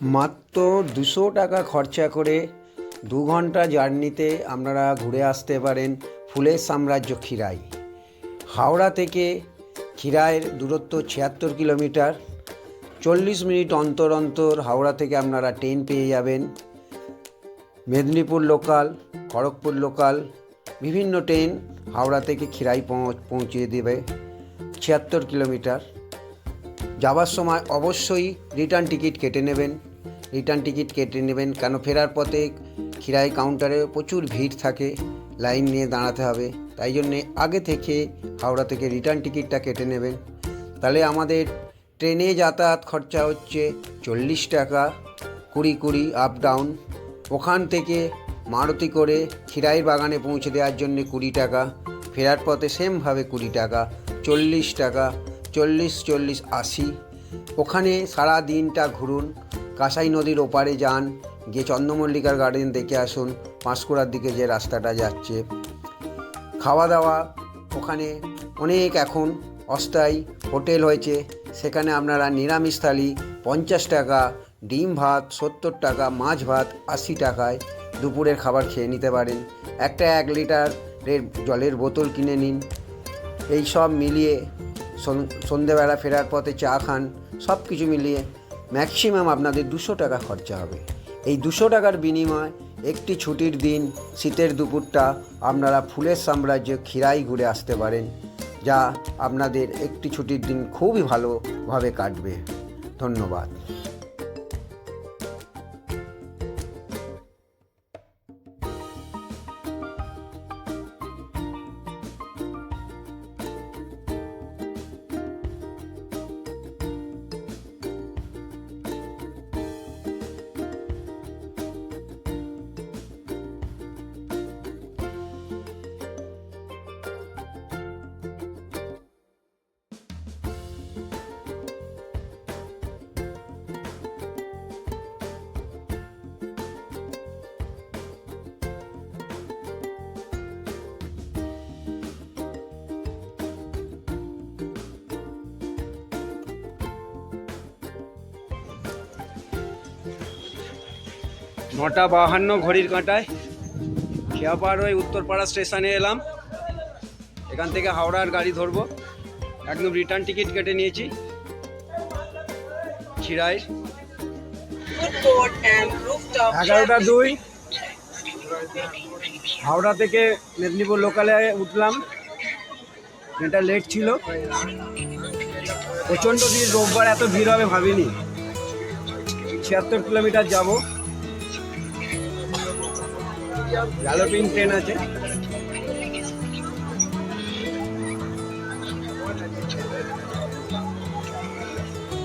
মাত্র 200 টাকা খরচা করে 2 ঘন্টা জার্নিতে আপনারা ঘুরে আসতে পারেন ফুলের সাম্রাজ্য খিরাই। হাওড়া থেকে খিরাইয়ের দূরত্ব 76 কিলোমিটার। 40 মিনিট অন্তর অন্তর হাওড়া থেকে আপনারা ট্রেন পেয়ে যাবেন। মেদিনীপুর লোকাল, খড়গপুর লোকাল, বিভিন্ন ট্রেন হাওড়া থেকে খিরাই পৌঁছিয়ে দেবে। 76 কিলোমিটার। যাওয়ার সময় অবশ্যই রিটার্ন টিকিট কেটে নেবেন, কেন ফেরার পথে খিরাই কাউন্টারে প্রচুর ভিড় থাকে, লাইন নিয়ে দাঁড়াতে হবে। তাই জন্যে আগে থেকে হাওড়া থেকে রিটার্ন টিকিটটা কেটে নেবেন। তাহলে আমাদের ট্রেনে যাতায়াত খরচা হচ্ছে 40 টাকা, 20 আপ ডাউন। ওখান থেকে মারুতি করে খিরাইয়ের বাগানে পৌঁছে দেওয়ার জন্য 20 টাকা, ফেরার পথে সেমভাবে 20 টাকা, 40 টাকা, 40 80। ওখানে সারা দিনটা ঘুরুন, কাঁসাই নদীর ওপারে যান, গিয়ে চন্দ্রমল্লিকার গার্ডেন দেখে আসুন, পাঁশকুড়ার দিকে যে রাস্তাটা যাচ্ছে। খাওয়া দাওয়া ওখানে অনেক এখন অস্থায়ী হোটেল হয়েছে, সেখানে আপনারা নিরামিষ থালি 50 টাকা, ডিম ভাত 70 টাকা, মাছ ভাত 80 টাকায় দুপুরের খাবার খেয়ে নিতে পারেন। একটা 1 লিটারের জলের বোতল কিনে নিন। এই সব মিলিয়ে সন্ধেবেলা ফেরার পথে চা খান, সব কিছু মিলিয়ে ম্যাক্সিমাম আপনাদের 200 টাকা খরচা হবে। এই 200 টাকার বিনিময় একটি ছুটির দিন, শীতের দুপুরটা আপনারা ফুলের সাম্রাজ্য খিরাই ঘুরে আসতে পারেন, যা আপনাদের একটি ছুটির দিন খুবই ভালোভাবে কাটবে। ধন্যবাদ। নটা 52 ঘড়ির কাঁটায় খেয়াপাড় হয়ে উত্তরপাড়া স্টেশনে এলাম। এখান থেকে হাওড়ার গাড়ি ধরবো। একদম রিটার্ন টিকিট কেটে নিয়েছি খিরাই। 11:02 হাওড়া থেকে মেদিনীপুর লোকালে উঠলাম। ট্রেনটা লেট ছিল, প্রচণ্ড ভিড়। রোববার এত ভিড় হবে ভাবিনি। 76 কিলোমিটার যাব। গ্যালোপিং ট্রেন আছে।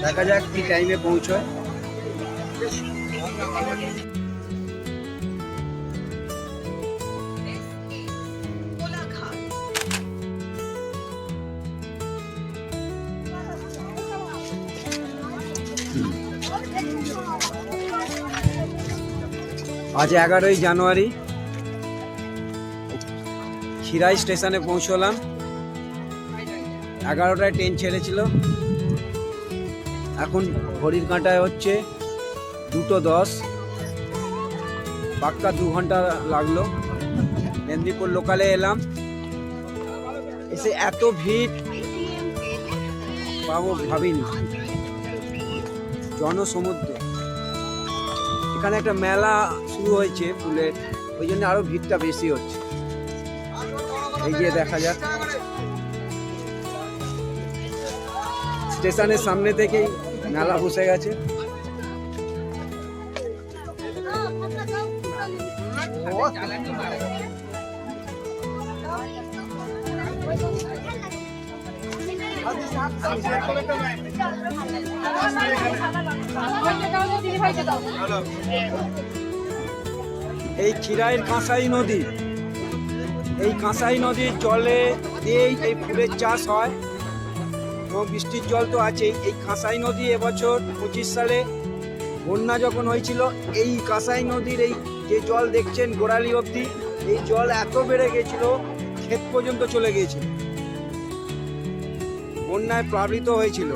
দেখা যাক কি টাইমে পৌঁছয়। আজ 11ই জানুয়ারি খিরাই স্টেশনে পৌঁছলাম। 11টায় ট্রেন ছেড়েছিল। এখন ঘড়ির কাঁটায় হচ্ছে 2:10। পাক্কা 2 ঘন্টা লাগলো। মেদিনীপুর লোকালে এলাম, এসে এত ভিড় পাবো ভাবিনি। জনসমুদ্র। এখানে একটা মেলা শুরু হয়েছে ফুলের, ওই জন্য আরো ভিড়টা বেশি হচ্ছে। এই যে দেখা যাক, স্টেশনের সামনে থেকেই মেলা বসে গেছে। এই খিরাইয়ের কাঁসাই নদী, এই কাঁসাই নদীর জলে দিয়েই এই ফুলের চাষ হয় এবং বৃষ্টির জল তো আছেই। এই কাঁসাই নদী এবছর 25 সালে বন্যা যখন হয়েছিল, এই কাঁসাই নদীর এই যে জল দেখছেন গোড়ালি অবধি, এই জল এত বেড়ে গেছিল ক্ষেত পর্যন্ত চলে গিয়েছিল। বন্যায় প্লাবিত হয়েছিল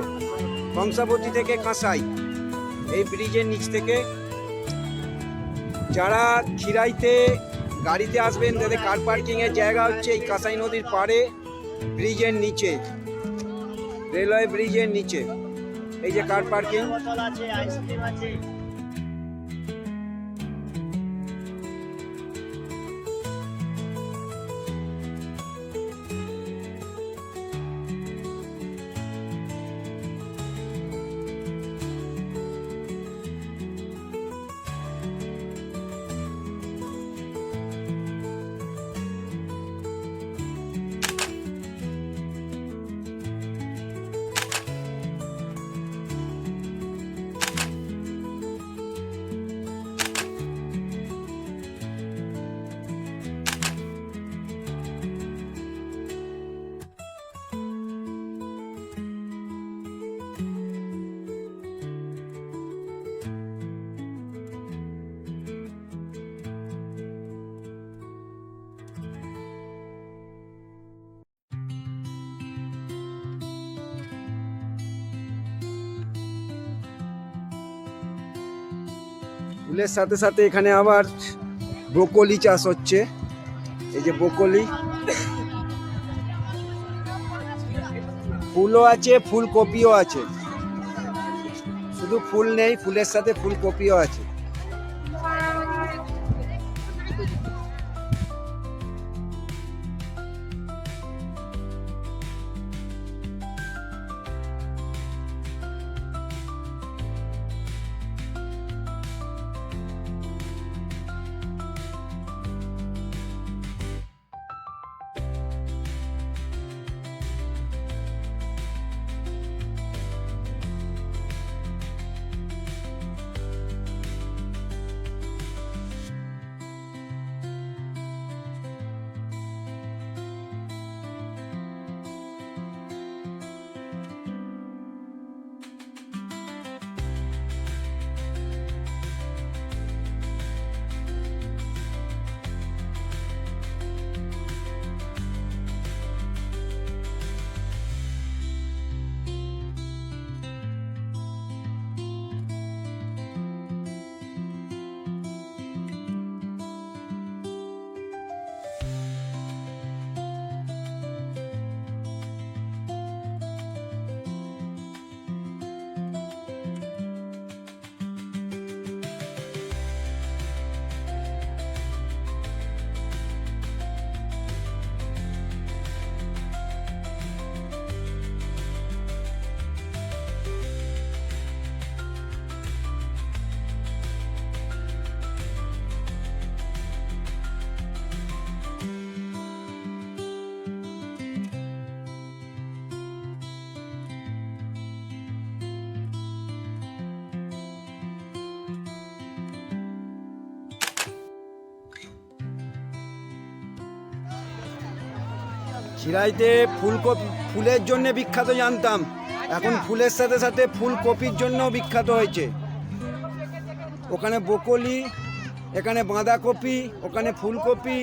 কংসাবতী থেকে কাঁসাই। এই ব্রিজের নিচ থেকে। যারা খিরাইতে গাড়িতে আসবেন তাদের কার পার্কিংয়ের জায়গা হচ্ছে এই কাঁসাই নদীর পাড়ে, ব্রিজের নিচে, রেলওয়ে ব্রিজের নিচে। এই যে কার পার্কিং। ফুলের সাথে সাথে এখানে আবার ব্রোকলি চাষ হচ্ছে। এই যে ব্রোকলি, ফুলও আছে, ফুলকপিও আছে। শুধু ফুল নেই, ফুলের সাথে ফুলকপিও আছে। খিরাইতে ফুলকপি ফুলের জন্য বিখ্যাত জানতাম, এখন ফুলের সাথে সাথে ফুলকপির জন্য বিখ্যাত হয়েছে। ওখানে ব্রোকলি, এখানে বাঁধাকপি, ওখানে ফুলকপি।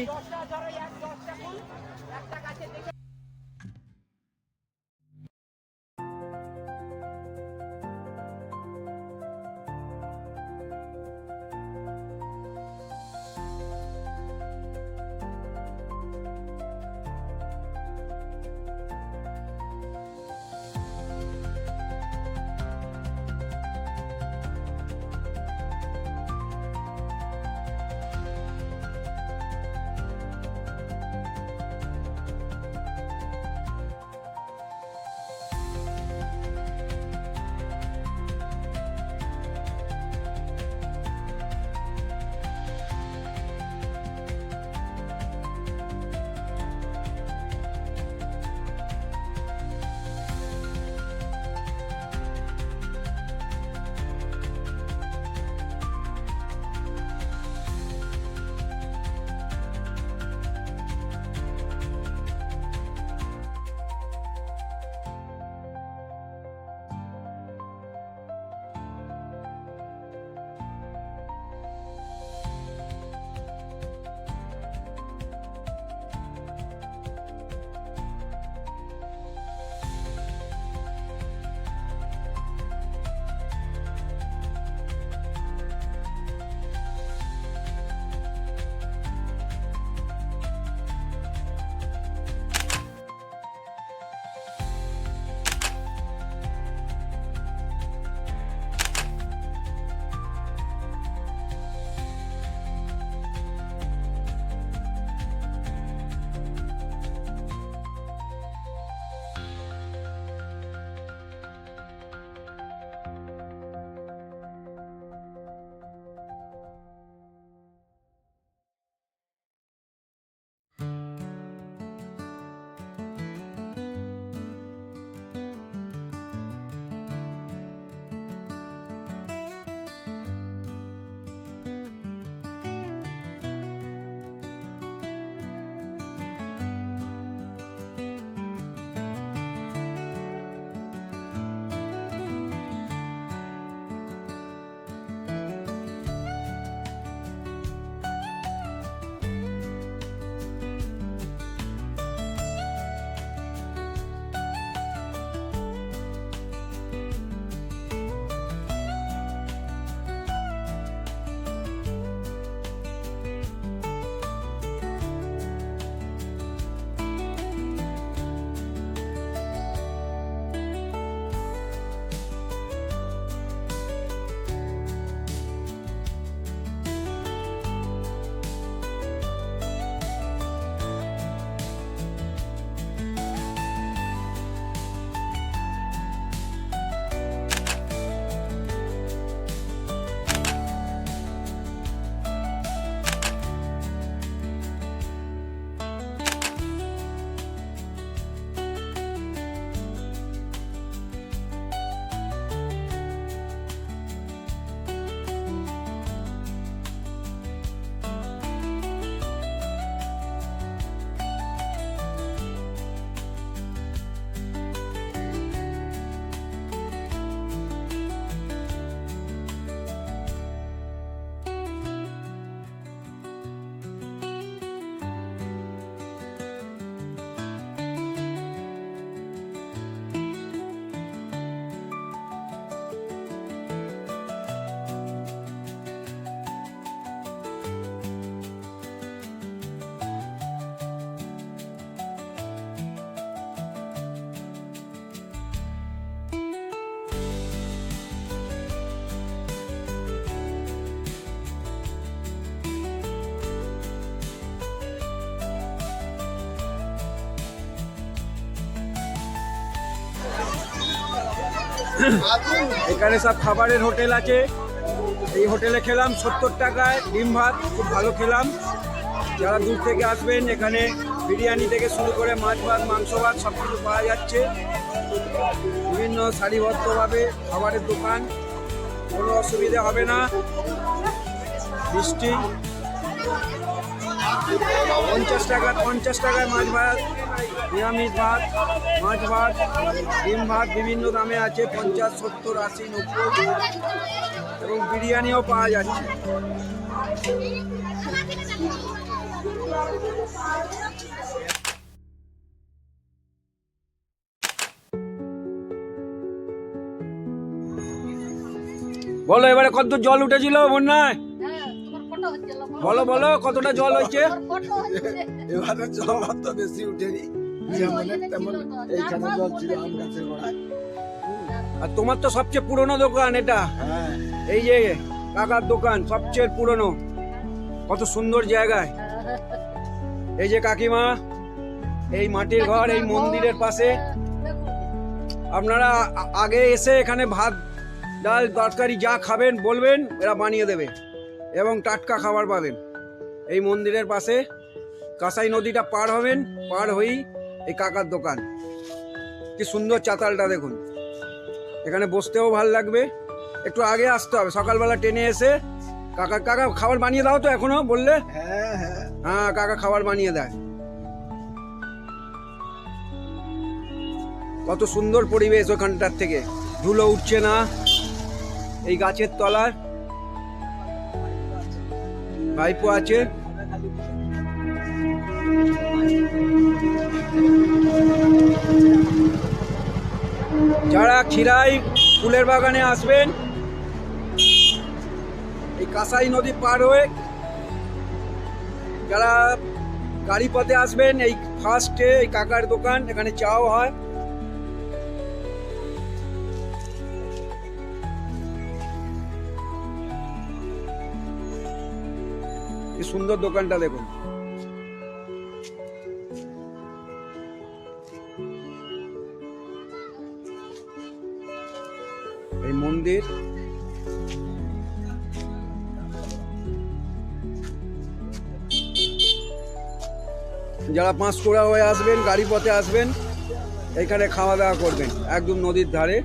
এখানে সব খাবারের হোটেল আছে। এই হোটেলে খেলাম 70 টাকায় ডিম ভাত, খুব ভালো খেলাম। যারা দূর থেকে আসবেন এখানে বিরিয়ানি থেকে শুরু করে মাছ ভাত, মাংস ভাত সব কিছু পাওয়া যাচ্ছে। বিভিন্ন সারিবদ্ধভাবে খাবারের দোকান, কোনো অসুবিধা হবে না। মিষ্টি 50 টাকায় মাছ ভাত, নিরামিষ ভাত, মাছ ভাত, ডিম ভাত বিভিন্ন দামে আছে, 50, 70, 80, 90 এবং বিরিয়ানিও পাওয়া যাচ্ছে। বলো এবারে কত জল উঠেছিল বন্যায়? বলো বলো কতটা জল হয়েছে? এবারে জল অত বেশি উঠেনি, যেমন তেমন এইখানে জল ছিল আম গাছের গোড়ায়। আর তোমার তো সবচেয়ে পুরনো দোকান এটা, এই যে কাকার দোকান সবচেয়ে পুরনো। কত সুন্দর জায়গায়। এই যে কাকিমা, এই মাটির ঘর, এই মন্দিরের পাশে। আপনারা আগে এসে এখানে ভাত ডাল তরকারি যা খাবেন বলবেন, এরা বানিয়ে দেবে এবং টাটকা খাবার পাবেন। এই মন্দিরের পাশে কাঁসাই নদীটা পার হবেন, পার হয়েই এই কাকার দোকান। কি সুন্দর চাতালটা দেখুন। এখানে বসতেও ভাল লাগবে। একটু আগে আসতে হবে, সকালবেলা ট্রেনে এসে। কাকা খাবার বানিয়ে দাও তো এখনো বললে? হ্যাঁ কাকা খাবার বানিয়ে দেয়। কত সুন্দর পরিবেশ ওখানটার থেকে, ধুলো উঠছে না। এই গাছের তলার ভাইপো আছে। যারা খিরাই ফুলের বাগানে আসবেন, এই কাঁসাই নদী পার হয়ে যারা গাড়ি পথে আসবেন, এই ফার্স্টে এই কাকার দোকান, এখানে চাও হয়। কি সুন্দর দোকানটা দেখুন। এই মন্দির, যারা পাঁশকুড়া হয়ে আসবেন, গাড়ি পথে আসবেন, এখানে খাওয়া দাওয়া করবেন একদম নদীর ধারে।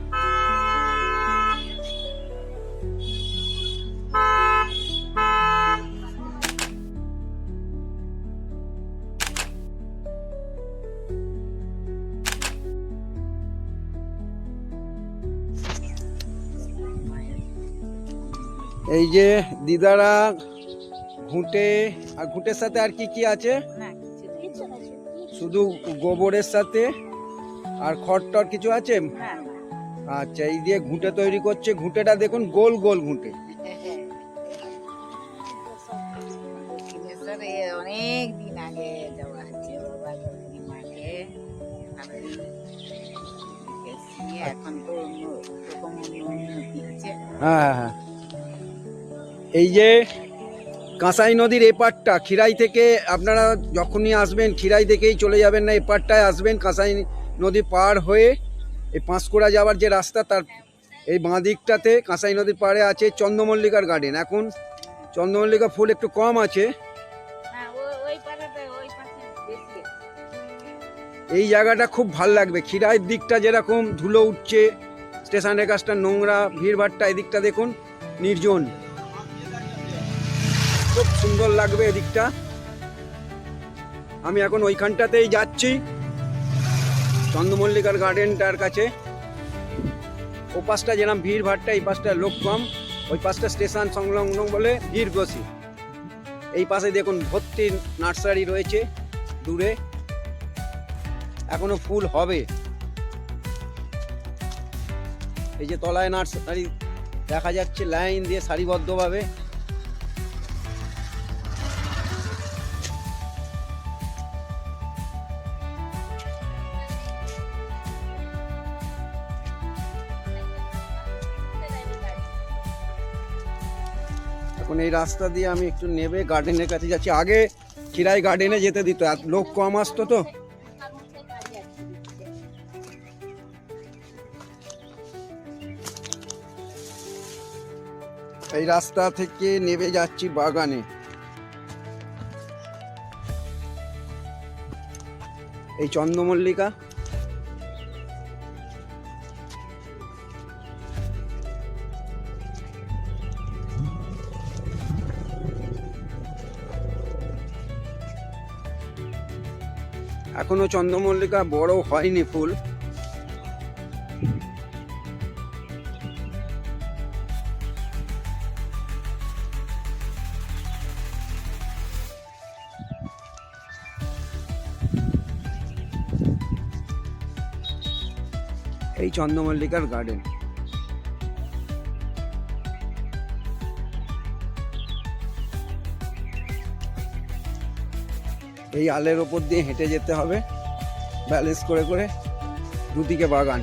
এই যে দিদারা ঘুঁটে, আর ঘুঁটের সাথে আর কি কি আছে? শুধু গোবরের সাথে আর খড়টর কিছু আছে? আচ্ছা, এই দিয়ে ঘুঁটে তৈরি করছে। ঘুঁটেটা দেখুন, গোল গোল ঘুঁটে। অনেক দিন আগে যাওয়া হচ্ছে বাবার মাঠে, এখন তো এরকম উন্নতি হচ্ছে। হ্যাঁ হ্যাঁ, এই যে কাঁসাই নদীর এপারটা, খিরাই থেকে আপনারা যখনই আসবেন খিরাই থেকেই চলে যাবেন না, এপারটায় আসবেন। কাঁসাই নদী পার হয়ে এই পাঁশকুড়া যাওয়ার যে রাস্তা, তার এই বাঁ দিকটাতে কাঁসাই নদীর পাড়ে আছে চন্দ্রমল্লিকার গার্ডেন। এখন চন্দ্রমল্লিকা ফুল একটু কম আছে। এই জায়গাটা খুব ভাল লাগবে। খিরাইয়ের দিকটা যেরকম ধুলো উঠছে, স্টেশনের কাছটা নোংরা, ভিড়ভাড়টা, এদিকটা দেখুন নির্জন, খুব সুন্দর লাগবে এদিকটা। আমি এখন ওইখানটাতেই যাচ্ছি, চন্দ্রমল্লিকার গার্ডেনটার কাছে। ও পাশটা যেরকম ভিড় ভাড়টা, এই পাশটা লোক কম, ওই পাশটা স্টেশন সংলগ্ন বলে ভিড় বেশি। এই পাশে দেখুন ভর্তি নার্সারি রয়েছে দূরে, এখনো ফুল হবে। এই যে তলায় নার্সারি দেখা যাচ্ছে লাইন দিয়ে সারিবদ্ধভাবে। এখন এই রাস্তা দিয়ে আমি একটু নেবে গার্ডেনের কাছে যাচ্ছি। আগে খিরাই গার্ডেনে যেতে দিত, লোক কম আসতো তো। এই রাস্তা থেকে নেমে যাচ্ছি বাগানে। এই চন্দ্রমল্লিকা, এখনো চন্দ্রমল্লিকা বড় হয়নি ফুল। এই চন্দ্রমল্লিকার গার্ডেন। এই আলের ওপর দিয়ে হেঁটে যেতে হবে ব্যালেন্স করে করে, দুদিকে বাগান।